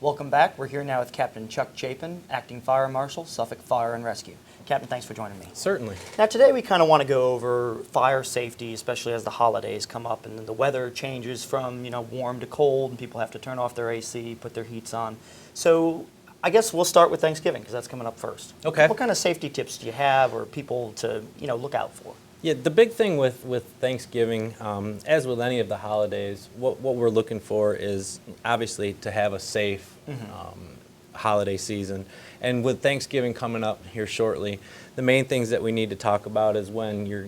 Welcome back. We're here now with Captain Chuck Chapin, Acting Fire Marshal, Suffolk Fire and Rescue. Captain, thanks for joining me. Certainly. Now today we kind of want to go over fire safety, especially as the holidays come up and the weather changes from, warm to cold and people have to turn off their AC, put their heats on. So I guess we'll start with Thanksgiving because that's coming up first. Okay. What kind of safety tips do you have or people to, look out for? Yeah, the big thing with Thanksgiving, as with any of the holidays, what we're looking for is obviously to have a safe holiday season. And with Thanksgiving coming up here shortly, the main things that we need to talk about is when you're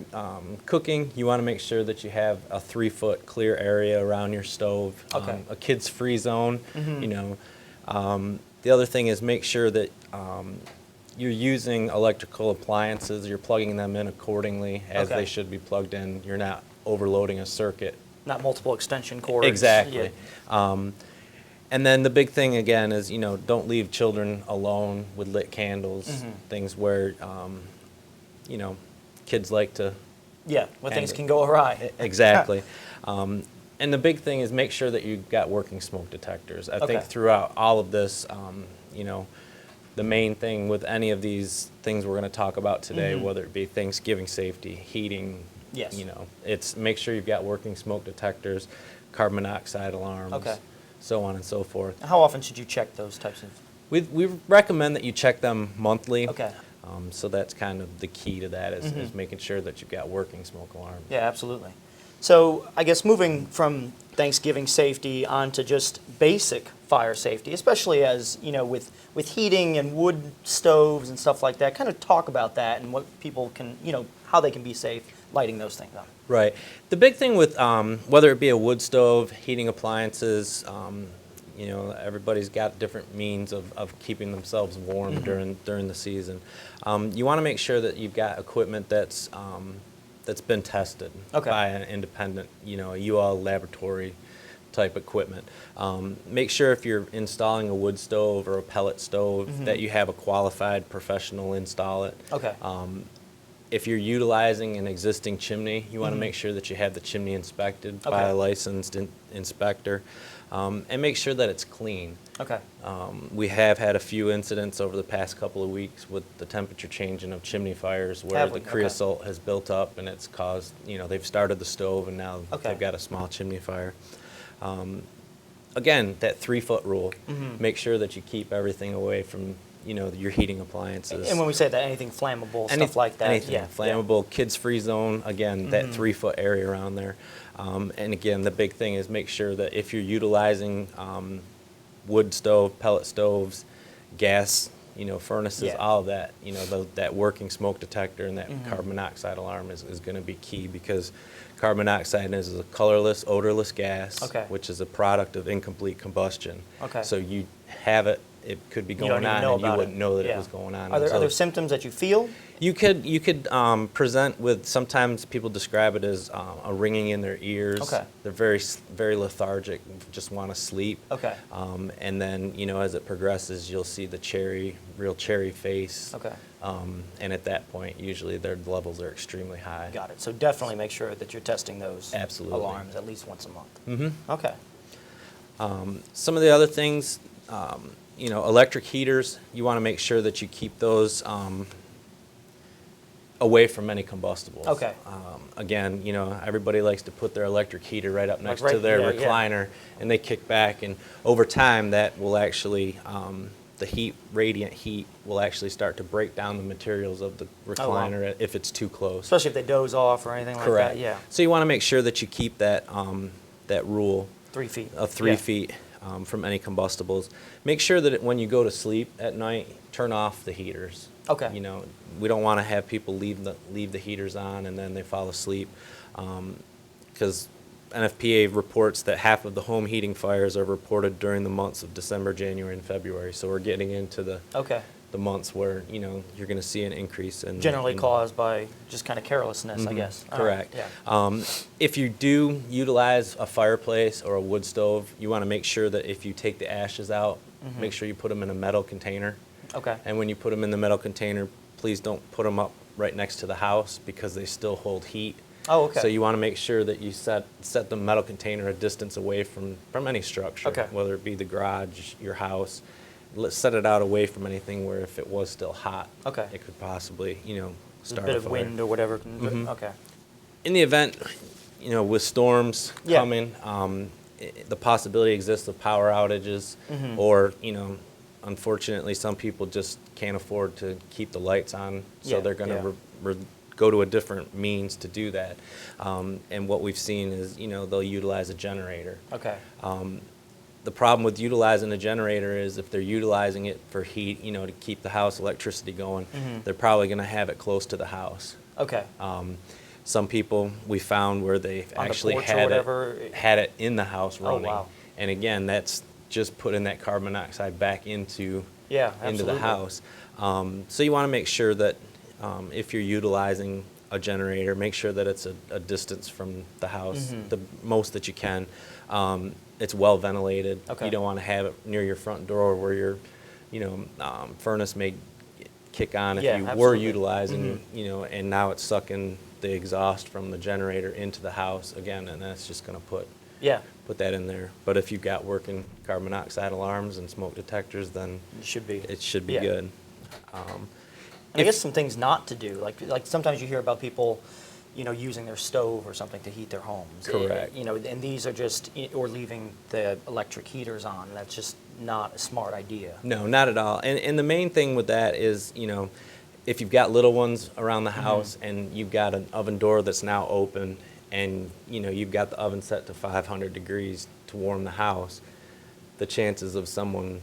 cooking, you want to make sure that you have a 3-foot clear area around your stove, Okay. A kids-free zone. The other thing is make sure that you're using electrical appliances, you're plugging them in accordingly as Okay. they should be plugged in. You're not overloading a circuit. Not multiple extension cords. Exactly. Yeah. And then the big thing again is, don't leave children alone with lit candles, things where, kids like to. Yeah, where things And- can go awry. Exactly. And the big thing is make sure that you've got working smoke detectors. I think Okay. throughout all of this, the main thing with any of these things we're going to talk about today, whether it be Thanksgiving safety, heating, Yes. it's make sure you've got working smoke detectors, carbon monoxide alarms, Okay. so on and so forth. How often should you check those types of? We recommend that you check them monthly. Okay. So that's kind of the key to that is making sure that you've got working smoke alarms. Yeah, absolutely. So I guess moving from Thanksgiving safety onto just basic fire safety, especially as, with heating and wood stoves and stuff like that, kind of talk about that and what people can, how they can be safe lighting those things up. Right. The big thing with whether it be a wood stove, heating appliances, everybody's got different means of keeping themselves warm during the season. You want to make sure that you've got equipment that's been tested Okay. by an independent, a UL laboratory type equipment. Make sure if you're installing a wood stove or a pellet stove that you have a qualified professional install it. Okay. If you're utilizing an existing chimney, you want to make sure that you have the chimney inspected by Okay. a licensed inspector, and make sure that it's clean. Okay. We have had a few incidents over the past couple of weeks with the temperature changing of chimney fires where Have the we? Okay. creosote has built up and it's caused, they've started the stove and now Okay. they've got a small chimney fire. Again, that 3-foot rule, make sure that you keep everything away from, your heating appliances. And when we say that, anything flammable, Any- stuff like that. Anything Yeah. flammable, kids-free zone, again, that 3-foot area around there. And again, the big thing is make sure that if you're utilizing wood stove, pellet stoves, gas, furnaces, Yeah. all of that, that working smoke detector and that carbon monoxide alarm is going to be key because carbon monoxide is a colorless, odorless gas, Okay. which is a product of incomplete combustion. Okay. So you have it. It could be You don't going even on, know and you about wouldn't it. know that Yeah. it was going on. Are there until- symptoms that you feel? You could present with, sometimes people describe it as a ringing in their ears. Okay. They're very very lethargic, just want to sleep. Okay. And then as it progresses, you'll see the real cherry face. Okay. And at that point, usually their levels are extremely high. Got it. So definitely make sure that you're testing those Absolutely. alarms at least once a month. Mm-hmm. Okay. Some of the other things, electric heaters, you want to make sure that you keep those away from any combustibles. Okay. Again, everybody likes to put their electric heater right up next to right- their yeah, yeah. recliner, and they kick back, and over time, that will actually, the radiant heat, will actually start to break down the materials of the Oh, wow. recliner if it's too close. Especially if they doze off or anything Correct. like that. Yeah. So you want to make sure that you keep that rule 3 feet. of 3 Yeah. feet from any combustibles. Make sure that when you go to sleep at night, turn off the heaters. Okay. We don't want to have people leave the heaters on and then they fall asleep, because NFPA reports that half of the home heating fires are reported during the months of December, January, and February. So we're getting into the Okay. months where you're going to see an increase in Generally in- caused by just kind of carelessness, I guess. All right. Correct. Yeah. If you do utilize a fireplace or a wood stove, you want to make sure that if you take the ashes out, make sure you put them in a metal container. Okay. And when you put them in the metal container, please don't put them up right next to the house because they still hold heat. Oh, okay. So you want to make sure that you set the metal container a distance away from any structure, Okay. whether it be the garage, your house. Let's set it out away from anything where if it was still hot, Okay. it could possibly, A start bit a of fire. wind or whatever. Okay. In the event, with storms Yeah. coming, the possibility exists of power outages, Mm-hmm. or unfortunately, some people just can't afford to keep the lights on, so Yeah, they're going to yeah. go to a different means to do that. And what we've seen is, they'll utilize a generator. Okay. The problem with utilizing a generator is if they're utilizing it for heat, to keep the house electricity going, Mhm. they're probably going to have it close to the house. Okay. Some people we found where they On the actually porch or had whatever? had it in the house Oh, running. wow. And again, that's just putting that carbon monoxide back into Yeah, into absolutely. the house. So you want to make sure that if you're utilizing a generator, make sure that it's a distance from the house, Mhm. the most that you can. It's well ventilated. Okay. You don't want to have it near your front door where your, furnace may kick on if Yeah, you were absolutely. utilizing, and now it's sucking the exhaust from the generator into the house again, and that's just going to put Yeah. that in there. But if you've got working carbon monoxide alarms and smoke detectors, then It should be. it should be Yeah. good. And I guess some things not to do, like sometimes you hear about people, using their stove or something to heat their homes. Correct. And these are just, or leaving the electric heaters on. That's just not a smart idea. No, not at all. And the main thing with that is, if you've got little ones around the house and you've got an oven door that's now open and, you've got the oven set to 500 degrees to warm the house, the chances of someone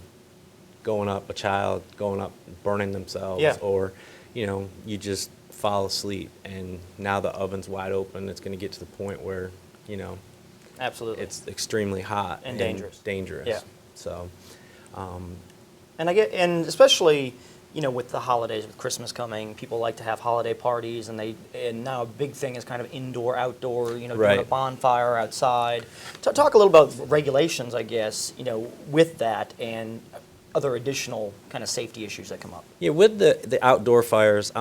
a child going up, burning themselves, Yeah. or, you just fall asleep and now the oven's wide open, it's going to get to the point where, Absolutely. it's extremely hot And dangerous. Dangerous. Yeah. So, And especially, with the holidays, with Christmas coming, people like to have holiday parties, and now a big thing is kind of indoor, outdoor, doing a Right. bonfire outside. Talk a little about regulations, I guess, with that and other additional kind of safety issues that come up. yeah, with the outdoor fires,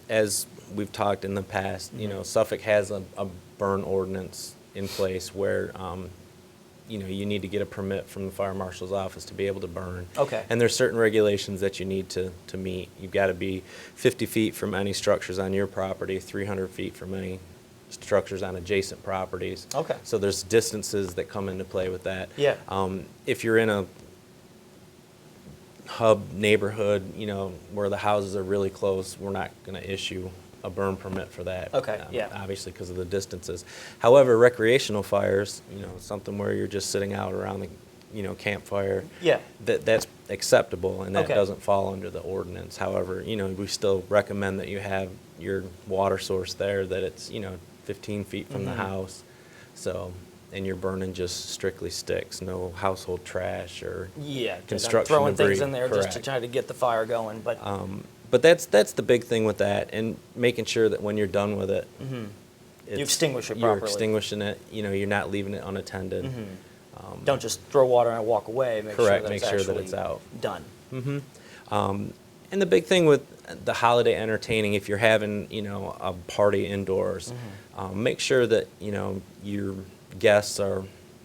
as we've talked in the past, Suffolk has a burn ordinance in place where, you need to get a permit from the fire marshal's office to be able to burn. Okay. And there's certain regulations that you need to meet. You've got to be 50 feet from any structures on your property, 300 feet from any structures on adjacent properties. Okay. So there's distances that come into play with that. Yeah. If you're in a hub neighborhood, where the houses are really close, we're not going to issue a burn permit for that. Okay, yeah. Obviously, because of the distances. However, recreational fires, something where you're just sitting out around the, campfire. Yeah. That's acceptable, and that Okay. doesn't fall under the ordinance. However, we still recommend that you have your water source there, that it's, 15 feet from the house. So, and you're burning just strictly sticks, no household trash or Yeah, construction throwing debris. things in there just to Correct. try to get the fire going, but But that's the big thing with that, and making sure that when you're done with it, you extinguish it you're properly. extinguishing it. You're not leaving it unattended. Don't just throw water and walk away. Make Correct, Sure that make it's sure that actually it's out. Done. And the big thing with the holiday entertaining, if you're having a party indoors, make sure that your guests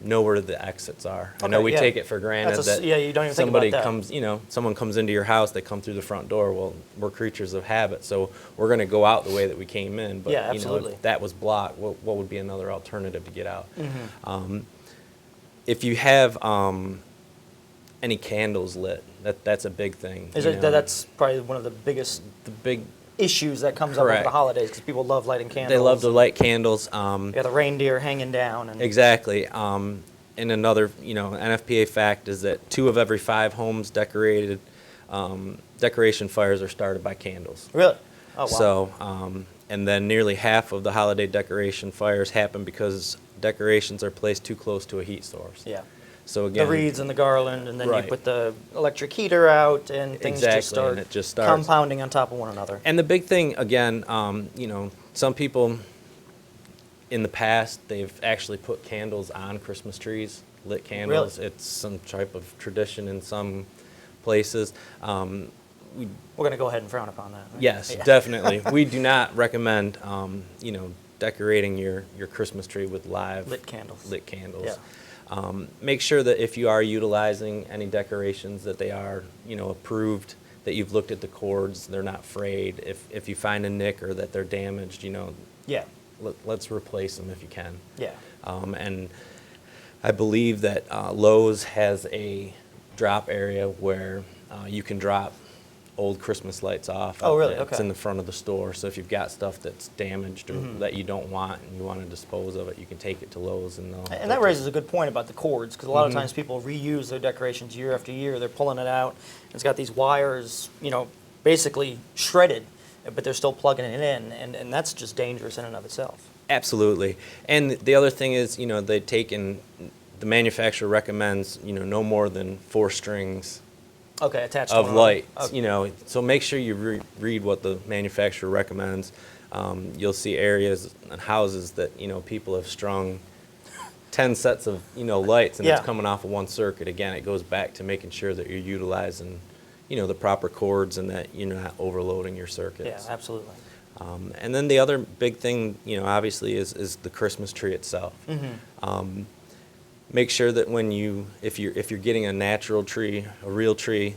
know where the exits are. I know Okay, we yeah. take it for granted That's a s- that yeah, you don't even think somebody about that. comes, someone comes into your house, they come through the front door. Well, we're creatures of habit, so we're going to go out the way that we came in. But Yeah, absolutely. if that was blocked, what would be another alternative to get out? Mm-hmm. If you have any candles lit, that's a big thing. Is you it know. that's probably one of the biggest the big? issues that comes up over Correct. the holidays because people love lighting candles. They love to and light candles. You got the reindeer hanging down and Exactly. And another, NFPA fact is that 2 of every 5 homes decorated, decoration fires are started by candles. Really? Oh wow. So, and then nearly half of the holiday decoration fires happen because decorations are placed too close to a heat source. yeah. So again, The wreaths and the garland, and then Right. you put the electric heater out, and things Exactly, just start and it just starts. compounding on top of one another. And the big thing, again, some people in the past, they've actually put candles on Christmas trees, lit candles. It's some type of tradition in some places. We're going to go ahead and frown upon that. Right? Yes, Yeah. definitely. We do not recommend, decorating your Christmas tree with live Lit candles. lit candles. Yeah. Make sure that if you are utilizing any decorations, that they are, approved, that you've looked at the cords, they're not frayed. If you find a nick or that they're damaged, Yeah. let's replace them if you can. Yeah. And I believe that Lowe's has a drop area where you can drop old Christmas lights off. Oh, really? It's Okay. in the front of the store. So if you've got stuff that's damaged or that you don't want and you want to dispose of it, you can take it to Lowe's and And that raises a good point about the cords, because a lot of times people reuse their decorations year after year. They're pulling it out. It's got these wires, basically shredded, but they're still plugging it in, and that's just dangerous in and of itself. Absolutely. And the other thing is, they take in, the manufacturer recommends, no more than 4 strings Okay, attached to of one another. lights, Okay. so make sure you read what the manufacturer recommends. You'll see areas and houses that, people have strung 10 sets of, lights, and Yeah. it's coming off of one circuit. Again, it goes back to making sure that you're utilizing, the proper cords and that you're not overloading your Yeah, circuits. absolutely. And then the other big thing, obviously, is the Christmas tree itself. Make sure that if you're getting a natural tree, a real tree,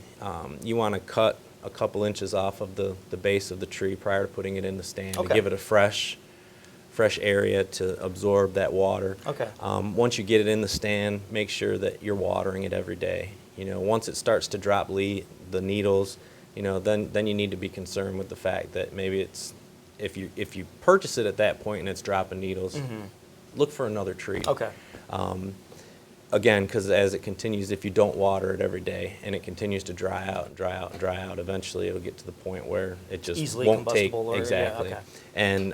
you want to cut a couple inches off of the base of the tree prior to putting it in the stand to Okay. give it a fresh area to absorb that water. Okay. Once you get it in the stand, make sure that you're watering it every day. Once it starts to drop the needles, then you need to be concerned with the fact that maybe it's if you purchase it at that point and it's dropping needles, look for another tree. Okay. Again, because as it continues, if you don't water it every day and it continues to dry out and dry out and dry out, eventually it'll get to the point where it just Easily won't take combustible or- yeah, exactly. okay. And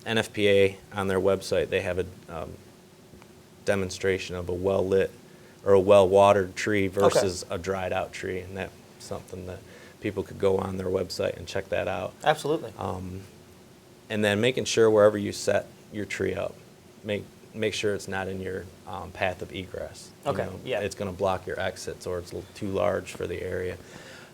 NFPA on their website, they have a demonstration of a well lit or a well watered tree versus a dried out tree, and that's something that people could go on their website and check that out. Absolutely. And then making sure wherever you set your tree up, make sure it's not in your path of egress. Okay, yeah. It's going to block your exits, or it's a little too large for the area.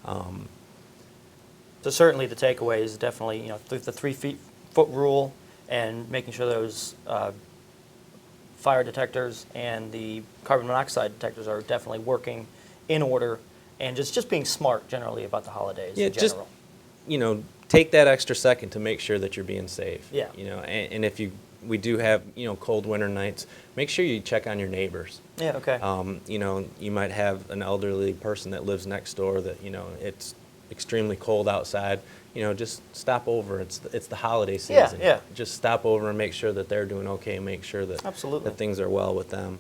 So certainly the takeaway is definitely, the 3-foot rule and making sure those fire detectors and the carbon monoxide detectors are definitely working in order, and just being smart generally about the holidays in just general. take that extra second to make sure that you're being safe. Yeah. And if we do have cold winter nights, make sure you check on your neighbors. Yeah, okay. You might have an elderly person that lives next door that it's extremely cold outside. Just stop over. It's the holiday Yeah, season. yeah. Just stop over and make sure that they're doing okay. Make sure that Absolutely. that things are well with them.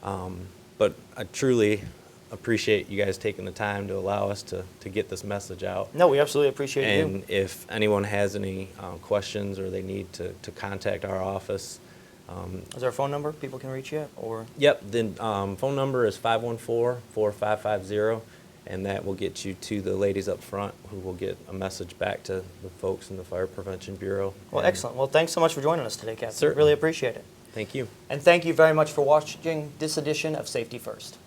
But I truly appreciate you guys taking the time to allow us to get this message out. No, we absolutely appreciate you. And if anyone has any questions or they need to contact our office, Is there a phone number people can reach you at, or? yep, the phone number is 514-4550, and that will get you to the ladies up front, who will get a message back to the folks in the Fire Prevention Bureau. Well, And excellent. Well, thanks so much for joining us today, Captain. Certainly. Really appreciate it. Thank you. And thank you very much for watching this edition of Safety First.